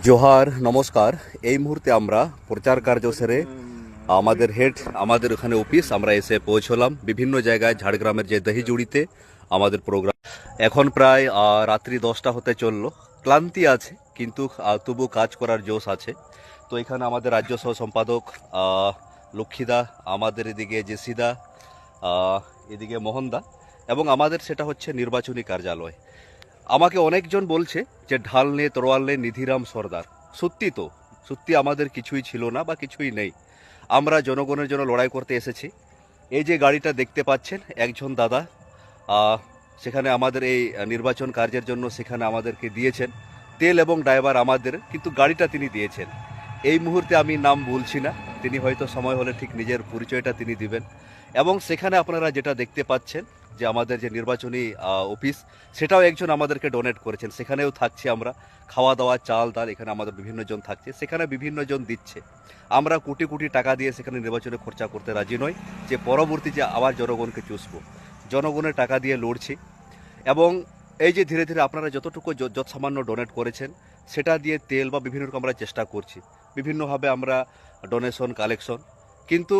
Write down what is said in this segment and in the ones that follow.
জোহার নমস্কার। এই মুহূর্তে আমরা প্রচার কার্য সেরে আমাদের হেড আমাদের ওখানে অফিস আমরা এসে পৌঁছলাম। বিভিন্ন জায়গায় ঝাড়গ্রামের যে দহিজুড়িতে আমাদের প্রোগ্রাম। এখন প্রায় রাত্রি 10টা হতে চললো। ক্লান্তি আছে কিন্তু তবু কাজ করার জোশ আছে। তো এখানে আমাদের রাজ্য সহ সম্পাদক লক্ষ্মীদা, আমাদের এদিকে জেসিদা, এদিকে মোহনদা, এবং আমাদের সেটা হচ্ছে নির্বাচনী কার্যালয়। আমাকে অনেকজন বলছে যে ঢাল নিয়ে তরোয়াল নিয়ে নিধিরাম সর্দার। সত্যি তো, সত্যি আমাদের কিছুই ছিল না বা কিছুই নেই। আমরা জনগণের জন্য লড়াই করতে এসেছি। এই যে গাড়িটা দেখতে পাচ্ছেন, একজন দাদা সেখানে আমাদের এই নির্বাচন কার্যের জন্য সেখানে আমাদেরকে দিয়েছেন তেল এবং ড্রাইভার আমাদের, কিন্তু গাড়িটা তিনি দিয়েছেন। এই মুহূর্তে আমি নাম বলছি না, তিনি হয়তো সময় হলে ঠিক নিজের পরিচয়টা তিনি দিবেন। এবং সেখানে আপনারা যেটা দেখতে পাচ্ছেন যে আমাদের যে নির্বাচনী অফিস, সেটাও একজন আমাদেরকে ডোনেট করেছেন। সেখানেও থাকছি আমরা, খাওয়া দাওয়া, চাল ডাল, এখানে আমাদের বিভিন্ন জন থাকছে, সেখানে বিভিন্ন জন দিচ্ছে। আমরা কোটি কোটি টাকা দিয়ে সেখানে নির্বাচনে খরচা করতে রাজি নই যে পরবর্তী যে আবার জনগণকে চুষবো। জনগণের টাকা দিয়ে লড়ছি। এবং এই যে ধীরে ধীরে আপনারা যতটুকু যত সামান্য ডোনেট করেছেন, সেটা দিয়ে তেল বা বিভিন্ন রকম আমরা চেষ্টা করছি, বিভিন্নভাবে আমরা ডোনেশন কালেকশন। কিন্তু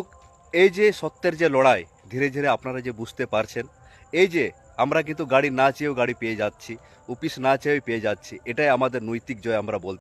এই যে সত্যের যে লড়াই, ধীরে ধীরে আপনারা যে বুঝতে পারছেন, এই যে আমরা কিন্তু গাড়ি না চেয়েও গাড়ি পেয়ে যাচ্ছি, অফিস না চেয়েও পেয়ে যাচ্ছি, এটাই আমাদের নৈতিক জয় আমরা বলতে